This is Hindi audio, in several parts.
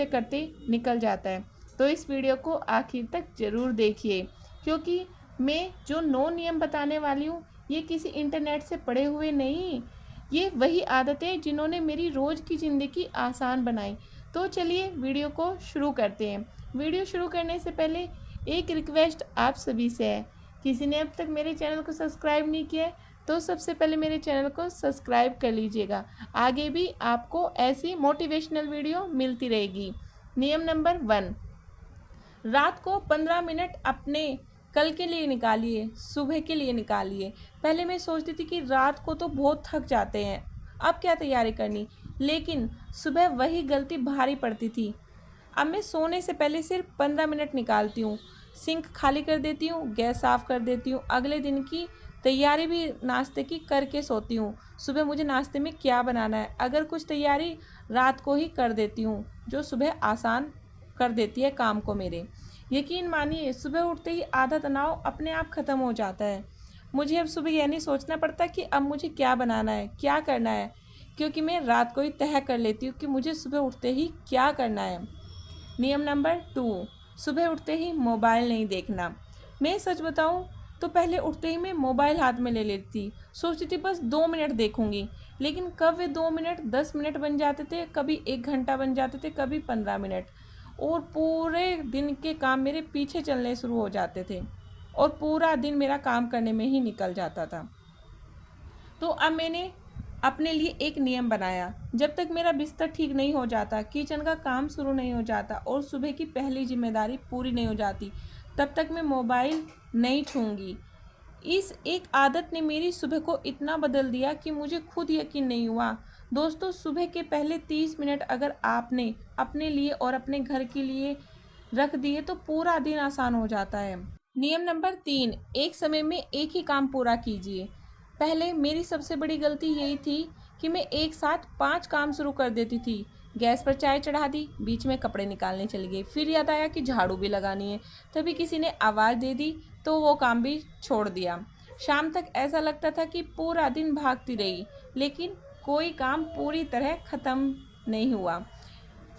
करते निकल जाता है। तो इस वीडियो को आखिर तक ज़रूर देखिए, क्योंकि मैं जो 9 नियम बताने वाली हूँ ये किसी इंटरनेट से पढ़े हुए नहीं, ये वही आदतें जिन्होंने मेरी रोज़ की ज़िंदगी आसान बनाई। तो चलिए वीडियो को शुरू करते हैं। वीडियो शुरू करने से पहले एक रिक्वेस्ट आप सभी से है, किसी ने अब तक मेरे चैनल को सब्सक्राइब नहीं किया है तो सबसे पहले मेरे चैनल को सब्सक्राइब कर लीजिएगा। आगे भी आपको ऐसी मोटिवेशनल वीडियो मिलती रहेगी। नियम नंबर 1, रात को 15 मिनट अपने कल के लिए निकालिए, सुबह के लिए निकालिए। पहले मैं सोचती थी कि रात को तो बहुत थक जाते हैं, अब क्या तैयारी करनी, लेकिन सुबह वही गलती भारी पड़ती थी। अब मैं सोने से पहले सिर्फ 15 मिनट निकालती हूँ, सिंक खाली कर देती हूँ, गैस साफ़ कर देती हूँ, अगले दिन की तैयारी भी नाश्ते की करके सोती हूँ। सुबह मुझे नाश्ते में क्या बनाना है, अगर कुछ तैयारी रात को ही कर देती हूँ, जो सुबह आसान कर देती है काम को मेरे। यकीन मानिए सुबह उठते ही आधा तनाव अपने आप ख़त्म हो जाता है। मुझे अब सुबह यह नहीं सोचना पड़ता कि अब मुझे क्या बनाना है, क्या करना है, क्योंकि मैं रात को ही तय कर लेती हूँ कि मुझे सुबह उठते ही क्या करना है। नियम नंबर 2, सुबह उठते ही मोबाइल नहीं देखना। मैं सच बताऊं तो पहले उठते ही मैं मोबाइल हाथ में ले लेती, सोचती थी बस 2 मिनट देखूंगी, लेकिन कब वे 2 मिनट 10 मिनट बन जाते थे, कभी 1 घंटा बन जाते थे, कभी 15 मिनट, और पूरे दिन के काम मेरे पीछे चलने शुरू हो जाते थे और पूरा दिन मेरा काम करने में ही निकल जाता था। तो अब मैंने अपने लिए एक नियम बनाया, जब तक मेरा बिस्तर ठीक नहीं हो जाता, किचन का काम शुरू नहीं हो जाता और सुबह की पहली जिम्मेदारी पूरी नहीं हो जाती, तब तक मैं मोबाइल नहीं छूंगी। इस एक आदत ने मेरी सुबह को इतना बदल दिया कि मुझे खुद यकीन नहीं हुआ। दोस्तों, सुबह के पहले 30 मिनट अगर आपने अपने लिए और अपने घर के लिए रख दिए तो पूरा दिन आसान हो जाता है। नियम नंबर 3, एक समय में एक ही काम पूरा कीजिए। पहले मेरी सबसे बड़ी गलती यही थी कि मैं एक साथ 5 काम शुरू कर देती थी। गैस पर चाय चढ़ा दी, बीच में कपड़े निकालने चली गई, फिर याद आया कि झाड़ू भी लगानी है, तभी किसी ने आवाज़ दे दी तो वो काम भी छोड़ दिया। शाम तक ऐसा लगता था कि पूरा दिन भागती रही, लेकिन कोई काम पूरी तरह ख़त्म नहीं हुआ।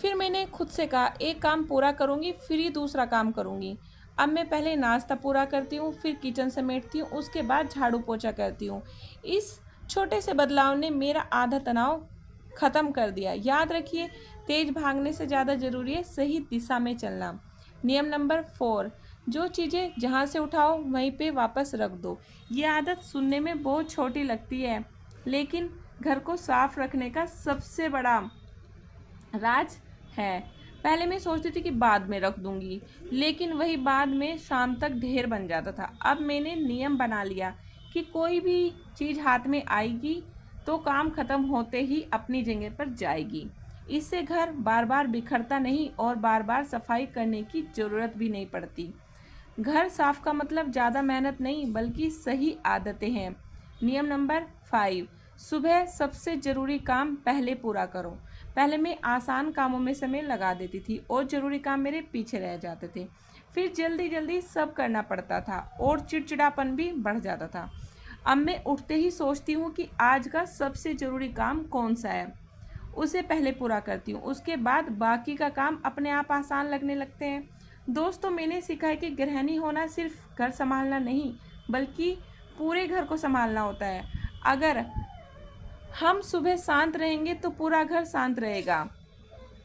फिर मैंने खुद से कहा एक काम पूरा करूँगी फिर ही दूसरा काम करूँगी। अब मैं पहले नाश्ता पूरा करती हूँ, फिर किचन समेटती हूँ, उसके बाद झाड़ू पोछा करती हूँ। इस छोटे से बदलाव ने मेरा आधा तनाव ख़त्म कर दिया। याद रखिए, तेज भागने से ज़्यादा ज़रूरी है सही दिशा में चलना। नियम नंबर 4, जो चीज़ें जहाँ से उठाओ वहीं पे वापस रख दो। ये आदत सुनने में बहुत छोटी लगती है, लेकिन घर को साफ रखने का सबसे बड़ा राज है। पहले मैं सोचती थी कि बाद में रख दूंगी, लेकिन वही बाद में शाम तक ढेर बन जाता था। अब मैंने नियम बना लिया कि कोई भी चीज़ हाथ में आएगी तो काम खत्म होते ही अपनी जगह पर जाएगी। इससे घर बार बार बिखरता नहीं और बार बार सफाई करने की ज़रूरत भी नहीं पड़ती। घर साफ का मतलब ज़्यादा मेहनत नहीं, बल्कि सही आदतें हैं। नियम नंबर 5, सुबह सबसे ज़रूरी काम पहले पूरा करो। पहले मैं आसान कामों में समय लगा देती थी और ज़रूरी काम मेरे पीछे रह जाते थे। फिर जल्दी जल्दी सब करना पड़ता था और चिड़चिड़ापन भी बढ़ जाता था। अब मैं उठते ही सोचती हूँ कि आज का सबसे ज़रूरी काम कौन सा है, उसे पहले पूरा करती हूँ, उसके बाद बाकी का काम अपने आप आसान लगने लगते हैं। दोस्तों, मैंने सीखा है कि गृहिणी होना सिर्फ घर संभालना नहीं, बल्कि पूरे घर को संभालना होता है। अगर हम सुबह शांत रहेंगे तो पूरा घर शांत रहेगा।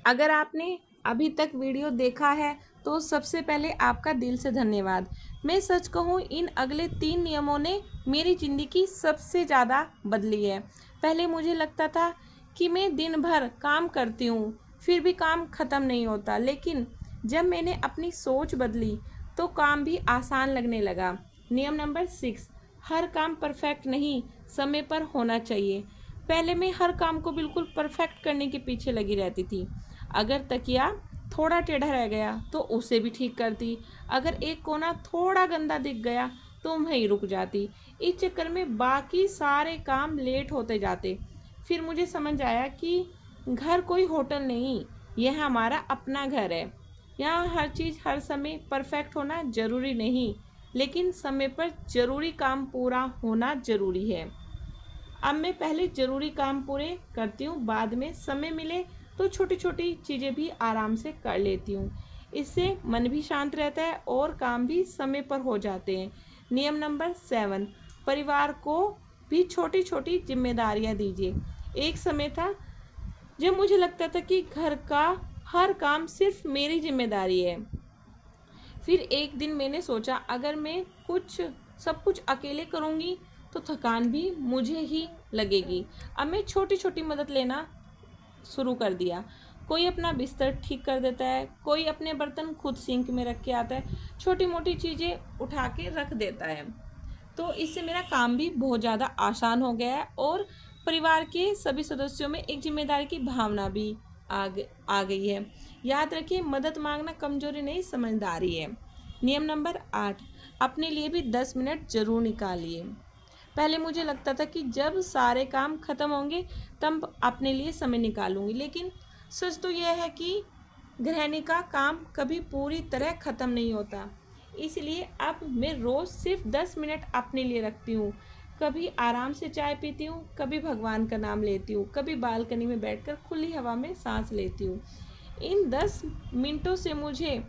अगर आपने अभी तक वीडियो देखा है तो सबसे पहले आपका दिल से धन्यवाद। मैं सच कहूँ, इन अगले 3 नियमों ने मेरी ज़िंदगी सबसे ज़्यादा बदली है। पहले मुझे लगता था कि मैं दिन भर काम करती हूँ फिर भी काम ख़त्म नहीं होता, लेकिन जब मैंने अपनी सोच बदली तो काम भी आसान लगने लगा। नियम नंबर 6, हर काम परफेक्ट नहीं, समय पर होना चाहिए। पहले मैं हर काम को बिल्कुल परफेक्ट करने के पीछे लगी रहती थी। अगर तकिया थोड़ा टेढ़ा रह गया तो उसे भी ठीक करती, अगर एक कोना थोड़ा गंदा दिख गया तो वहीं रुक जाती। इस चक्कर में बाकी सारे काम लेट होते जाते। फिर मुझे समझ आया कि घर कोई होटल नहीं, यह हमारा अपना घर है। यहाँ हर चीज़ हर समय परफेक्ट होना ज़रूरी नहीं, लेकिन समय पर ज़रूरी काम पूरा होना ज़रूरी है। अब मैं पहले ज़रूरी काम पूरे करती हूँ, बाद में समय मिले तो छोटी छोटी चीज़ें भी आराम से कर लेती हूँ। इससे मन भी शांत रहता है और काम भी समय पर हो जाते हैं। नियम नंबर 7, परिवार को भी छोटी छोटी जिम्मेदारियाँ दीजिए। एक समय था जब मुझे लगता था कि घर का हर काम सिर्फ मेरी जिम्मेदारी है। फिर एक दिन मैंने सोचा, अगर मैं सब कुछ अकेले करूँगी तो थकान भी मुझे ही लगेगी। अब मैं छोटी छोटी मदद लेना शुरू कर दिया। कोई अपना बिस्तर ठीक कर देता है, कोई अपने बर्तन खुद सिंक में रख के आता है, छोटी मोटी चीज़ें उठा के रख देता है। तो इससे मेरा काम भी बहुत ज़्यादा आसान हो गया है और परिवार के सभी सदस्यों में एक जिम्मेदारी की भावना भी आ गई है। याद रखिए, मदद मांगना कमजोरी नहीं, समझदारी है। नियम नंबर 8, अपने लिए भी 10 मिनट ज़रूर निकालिए। पहले मुझे लगता था कि जब सारे काम खत्म होंगे तब अपने लिए समय निकालूंगी, लेकिन सच तो यह है कि गृहिणी का काम कभी पूरी तरह ख़त्म नहीं होता। इसलिए अब मैं रोज़ सिर्फ 10 मिनट अपने लिए रखती हूँ। कभी आराम से चाय पीती हूँ, कभी भगवान का नाम लेती हूँ, कभी बालकनी में बैठकर खुली हवा में सांस लेती हूँ। इन 10 मिनटों से मुझे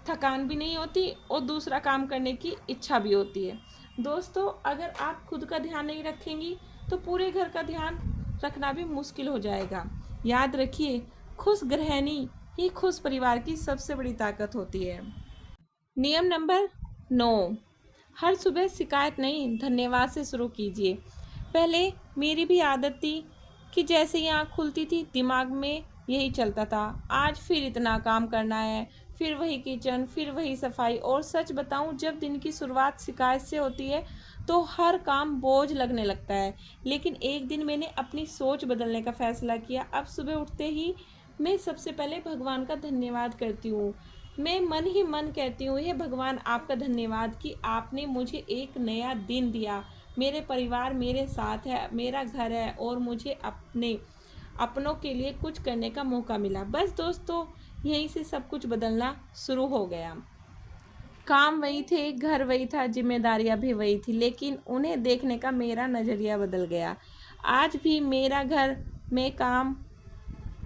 थकान भी नहीं होती और दूसरा काम करने की इच्छा भी होती है। दोस्तों, अगर आप खुद का ध्यान नहीं रखेंगी तो पूरे घर का ध्यान रखना भी मुश्किल हो जाएगा। याद रखिए, खुश गृहिणी ही खुश परिवार की सबसे बड़ी ताकत होती है। नियम नंबर 9, हर सुबह शिकायत नहीं, धन्यवाद से शुरू कीजिए। पहले मेरी भी आदत थी कि जैसे ही आँख खुलती थी दिमाग में यही चलता था, आज फिर इतना काम करना है, फिर वही किचन, फिर वही सफाई। और सच बताऊं, जब दिन की शुरुआत शिकायत से होती है तो हर काम बोझ लगने लगता है। लेकिन एक दिन मैंने अपनी सोच बदलने का फैसला किया। अब सुबह उठते ही मैं सबसे पहले भगवान का धन्यवाद करती हूँ। मैं मन ही मन कहती हूँ, हे भगवान, आपका धन्यवाद कि आपने मुझे एक नया दिन दिया, मेरे परिवार मेरे साथ है, मेरा घर है और मुझे अपनों के लिए कुछ करने का मौका मिला। बस दोस्तों, यहीं से सब कुछ बदलना शुरू हो गया। काम वही थे, घर वही था, जिम्मेदारियां भी वही थी, लेकिन उन्हें देखने का मेरा नज़रिया बदल गया। आज भी मेरा घर में काम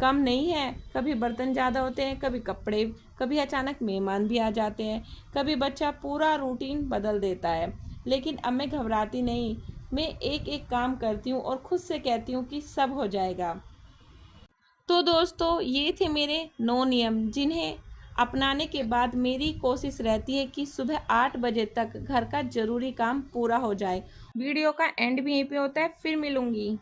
कम नहीं है। कभी बर्तन ज़्यादा होते हैं, कभी कपड़े, कभी अचानक मेहमान भी आ जाते हैं, कभी बच्चा पूरा रूटीन बदल देता है। लेकिन अब मैं घबराती नहीं, मैं एक एक काम करती हूँ और खुद से कहती हूँ कि सब हो जाएगा। तो दोस्तों, ये थे मेरे 9 नियम, जिन्हें अपनाने के बाद मेरी कोशिश रहती है कि सुबह 8 बजे तक घर का ज़रूरी काम पूरा हो जाए। वीडियो का एंड भी यहीं पे होता है। फिर मिलूँगी।